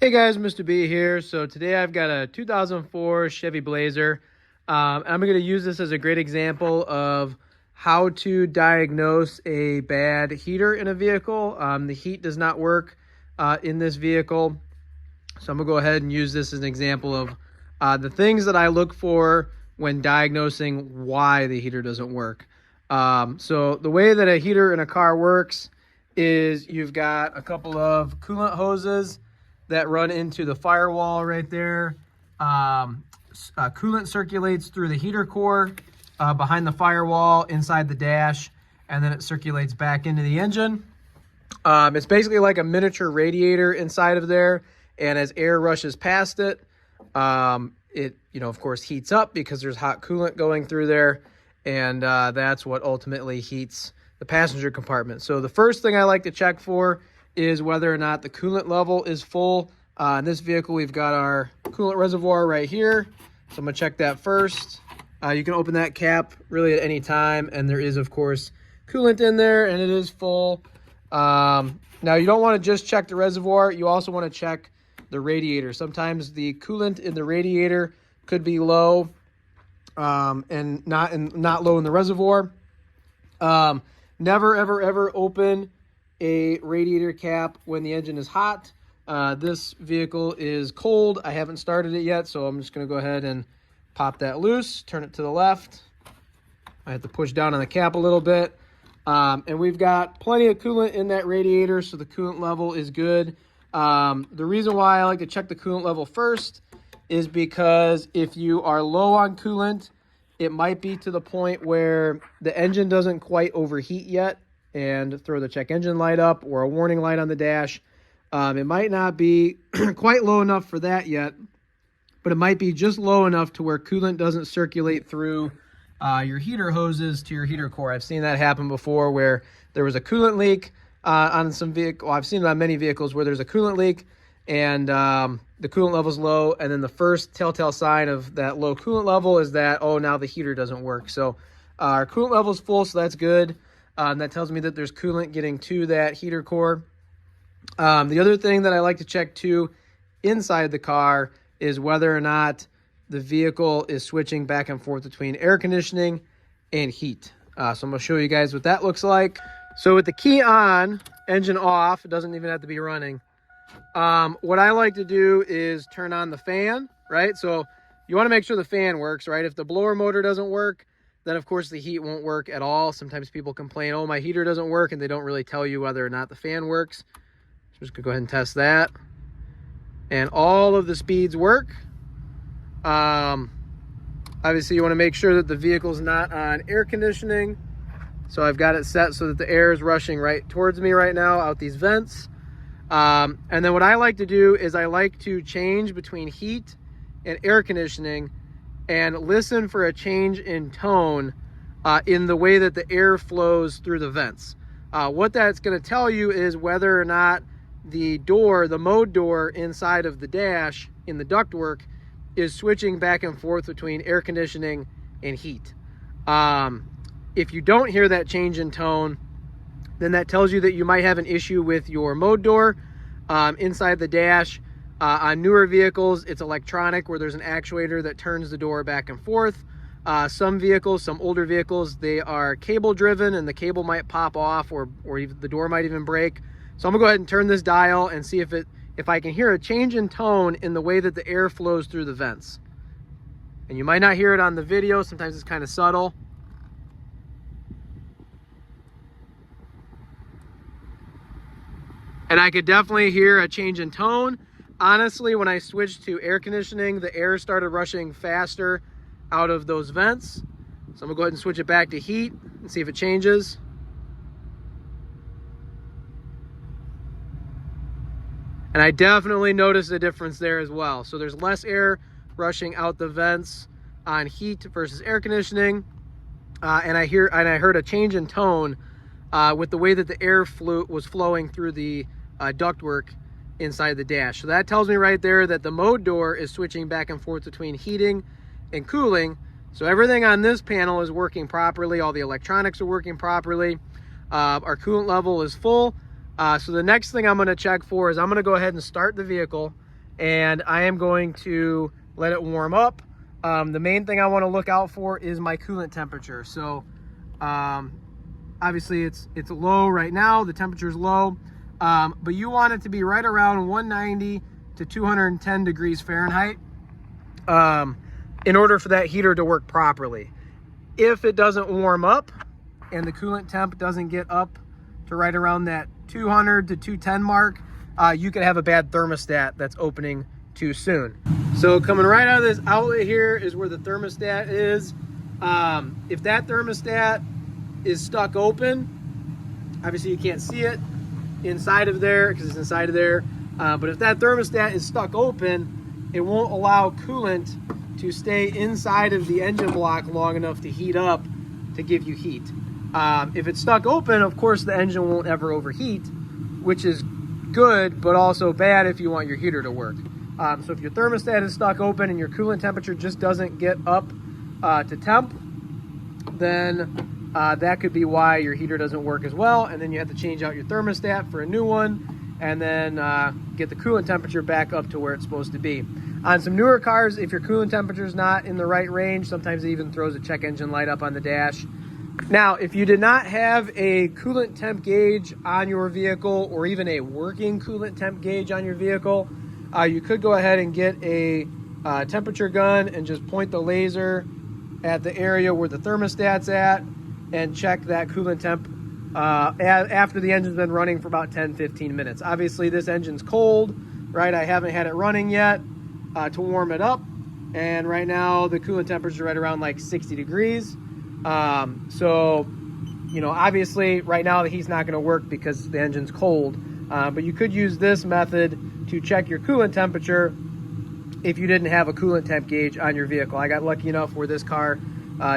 Hey guys, Mr.B here. So today I've got a 2004 Chevy Blazer. I'm going to use this as a great example of how to diagnose a bad heater in a vehicle. The heat does not work in this vehicle. So I'm going to go ahead and use this as an example of the things that I look for when diagnosing why the heater doesn't work. So the way that a heater in a car works is you've got a couple of coolant hoses that run into the firewall right there. Coolant circulates through the heater core behind the firewall inside the dash, and then it circulates back into the engine. It's basically like a miniature radiator inside of there, and as air rushes past it, it of course heats up because there's hot coolant going through there, and that's what ultimately heats the passenger compartment. So the first thing I like to check for is whether or not the coolant level is full. In this vehicle, we've got our coolant reservoir right here. So I'm gonna check that first. You can open that cap really at any time, and there is, of course, coolant in there, and it is full. Now, you don't wanna just check the reservoir. You also wanna check the radiator. Sometimes the coolant in the radiator could be low and not low in the reservoir. Never, ever open a radiator cap when the engine is hot. This vehicle is cold. I haven't started it yet, so I'm just going to go ahead and pop that loose, turn it to the left. I have to push down on the cap a little bit. And we've got plenty of coolant in that radiator, so the coolant level is good. The reason why I like to check the coolant level first is because if you are low on coolant, it might be to the point where the engine doesn't quite overheat yet and throw the check engine light up or a warning light on the dash. It might not be quite low enough for that yet, but it might be just low enough to where coolant doesn't circulate through your heater hoses to your heater core. I've seen that happen before where there was a coolant leak on some vehicle. I've seen it on many vehicles where there's a coolant leak and the coolant level's low, and then the first telltale sign of that low coolant level is that, oh, now the heater doesn't work. So our coolant level is full, so that's good. That tells me that there's coolant getting to that heater core. The other thing that I like to check too inside the car is whether or not the vehicle is switching back and forth between air conditioning and heat. So I'm going to show you guys what that looks like. So with the key on, engine off, it doesn't even have to be running. What I like to do is turn on the fan, right? So you want to make sure the fan works, right? If the blower motor doesn't work, then of course the heat won't work at all. Sometimes people complain, oh, my heater doesn't work, and they don't really tell you whether or not the fan works. So I'm just gonna go ahead and test that. And all of the speeds work. Obviously you wanna make sure that the vehicle's not on air conditioning. So I've got it set so that the air is rushing right towards me right now out these vents. And then what I like to do is I like to change between heat and air conditioning and listen for a change in tone in the way that the air flows through the vents. What that's going to tell you is whether or not the door, the mode door inside of the dash in the ductwork is switching back and forth between air conditioning and heat. If you don't hear that change in tone, then that tells you that you might have an issue with your mode door inside the dash. On newer vehicles, it's electronic where there's an actuator that turns the door back and forth. Some vehicles, some older vehicles, they are cable driven and the cable might pop off or even the door might even break. So I'm gonna go ahead and turn this dial and see if I can hear a change in tone in the way that the air flows through the vents. And you might not hear it on the video, sometimes it's kind of subtle. And I could definitely hear a change in tone. Honestly, when I switched to air conditioning, the air started rushing faster out of those vents. So I'm gonna go ahead and switch it back to heat and see if it changes. And I definitely noticed a difference there as well. So there's less air rushing out the vents on heat versus air conditioning. And I heard a change in tone with the way that the air was flowing through the ductwork inside the dash. So that tells me right there that the mode door is switching back and forth between heating and cooling. So everything on this panel is working properly. All the electronics are working properly. Our coolant level is full. So the next thing I'm going to check for is I'm going to go ahead and start the vehicle and I am going to let it warm up. The main thing I want to look out for is my coolant temperature. So obviously it's low right now, the temperature is low, but you want it to be right around 190 to 210 degrees Fahrenheit in order for that heater to work properly. If it doesn't warm up and the coolant temp doesn't get up to right around that 200 to 210 mark, you could have a bad thermostat that's opening too soon. So coming right out of this outlet here is where the thermostat is. If that thermostat is stuck open, obviously you can't see it inside of there because it's inside of there, but if that thermostat is stuck open, it won't allow coolant to stay inside of the engine block long enough to heat up to give you heat. If it's stuck open, of course the engine won't ever overheat, which is good but also bad if you want your heater to work. So if your thermostat is stuck open and your coolant temperature just doesn't get up to temp, then that could be why your heater doesn't work as well, and then you have to change out your thermostat for a new one, and then get the coolant temperature back up to where it's supposed to be. On some newer cars, if your coolant temperature is not in the right range, sometimes it even throws a check engine light up on the dash. Now, if you did not have a coolant temp gauge on your vehicle, or even a working coolant temp gauge on your vehicle, you could go ahead and get a temperature gun and just point the laser at the area where the thermostat's at and check that coolant temp after the engine's been running for about 10-15 minutes. Obviously this engine's cold, right? I haven't had it running yet to warm it up, and right now the coolant temperature is right around like 60 degrees. So you know, obviously right now the heat's not going to work because the engine's cold, but you could use this method to check your coolant temperature if you didn't have a coolant temp gauge on your vehicle. I got lucky enough where this car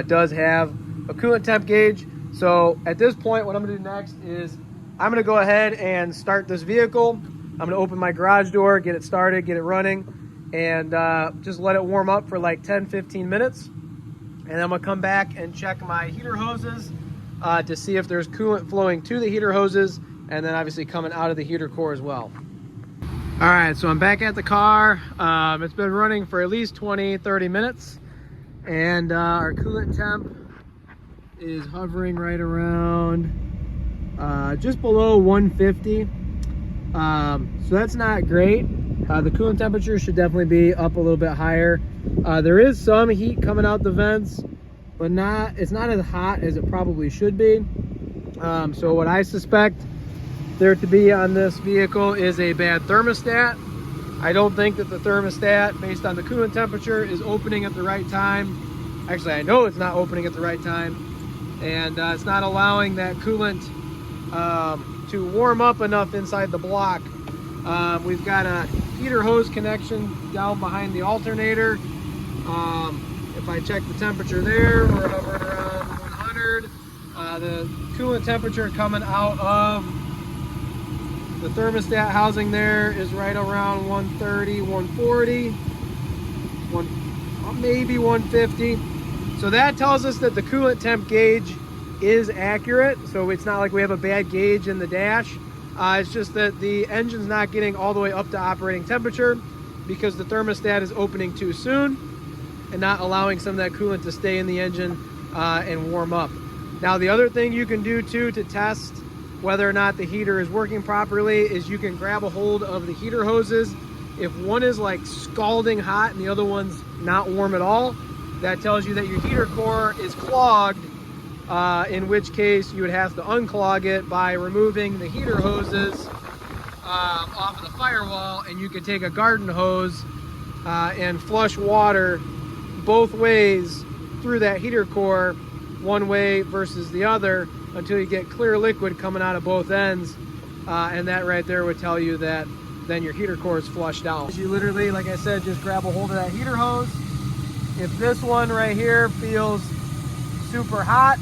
does have a coolant temp gauge. So at this point, what I'm gonna do next is I'm gonna go ahead and start this vehicle. I'm gonna open my garage door, get it started, get it running, and just let it warm up for like 10-15 minutes. And then I'm gonna come back and check my heater hoses to see if there's coolant flowing to the heater hoses, and then obviously coming out of the heater core as well. All right, so I'm back at the car. It's been running for at least 20-30 minutes, and our coolant temp is hovering right around just below 150. So that's not great. The coolant temperature should definitely be up a little bit higher. There is some heat coming out the vents, but it's not as hot as it probably should be. So what I suspect there to be on this vehicle is a bad thermostat. I don't think that the thermostat, based on the coolant temperature, is opening at the right time. Actually, I know it's not opening at the right time, and it's not allowing that coolant to warm up enough inside the block. We've got a heater hose connection down behind the alternator. If I check the temperature there, we're hovering around 100. The coolant temperature coming out of the thermostat housing there is right around 130, 140, maybe 150. So that tells us that the coolant temp gauge is accurate. So it's not like we have a bad gauge in the dash. It's just that the engine's not getting all the way up to operating temperature because the thermostat is opening too soon and not allowing some of that coolant to stay in the engine and warm up. Now, the other thing you can do too to test whether or not the heater is working properly is you can grab a hold of the heater hoses. If one is like scalding hot and the other one's not warm at all, that tells you that your heater core is clogged, in which case you would have to unclog it by removing the heater hoses off of the firewall, and you could take a garden hose and flush water both ways through that heater core, one way versus the other, until you get clear liquid coming out of both ends, and that right there would tell you that then your heater core is flushed out. You literally, like I said, just grab a hold of that heater hose. If this one right here feels super hot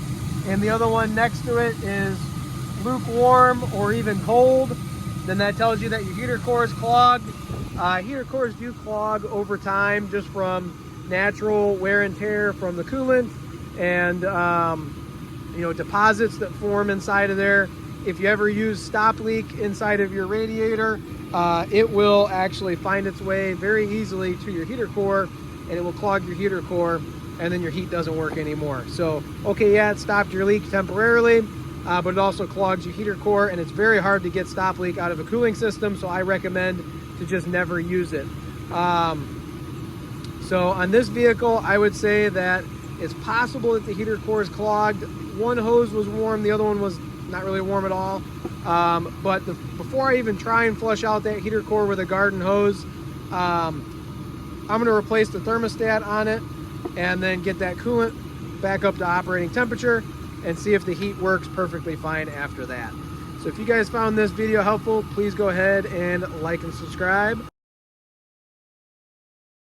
and the other one next to it is lukewarm or even cold, then that tells you that your heater core is clogged. Heater cores do clog over time just from natural wear and tear from the coolant and you know, deposits that form inside of there. If you ever use stop leak inside of your radiator, it will actually find its way very easily to your heater core, and it will clog your heater core, and then your heat doesn't work anymore. So, okay, yeah, it stopped your leak temporarily, but it also clogs your heater core, and it's very hard to get stop leak out of a cooling system, so I recommend to just never use it. So on this vehicle, I would say that it's possible that the heater core is clogged. One hose was warm, the other one was not really warm at all. But before I even try and flush out that heater core with a garden hose, I'm going to replace the thermostat on it and then get that coolant back up to operating temperature and see if the heat works perfectly fine after that. So if you guys found this video helpful, please go ahead and like and subscribe.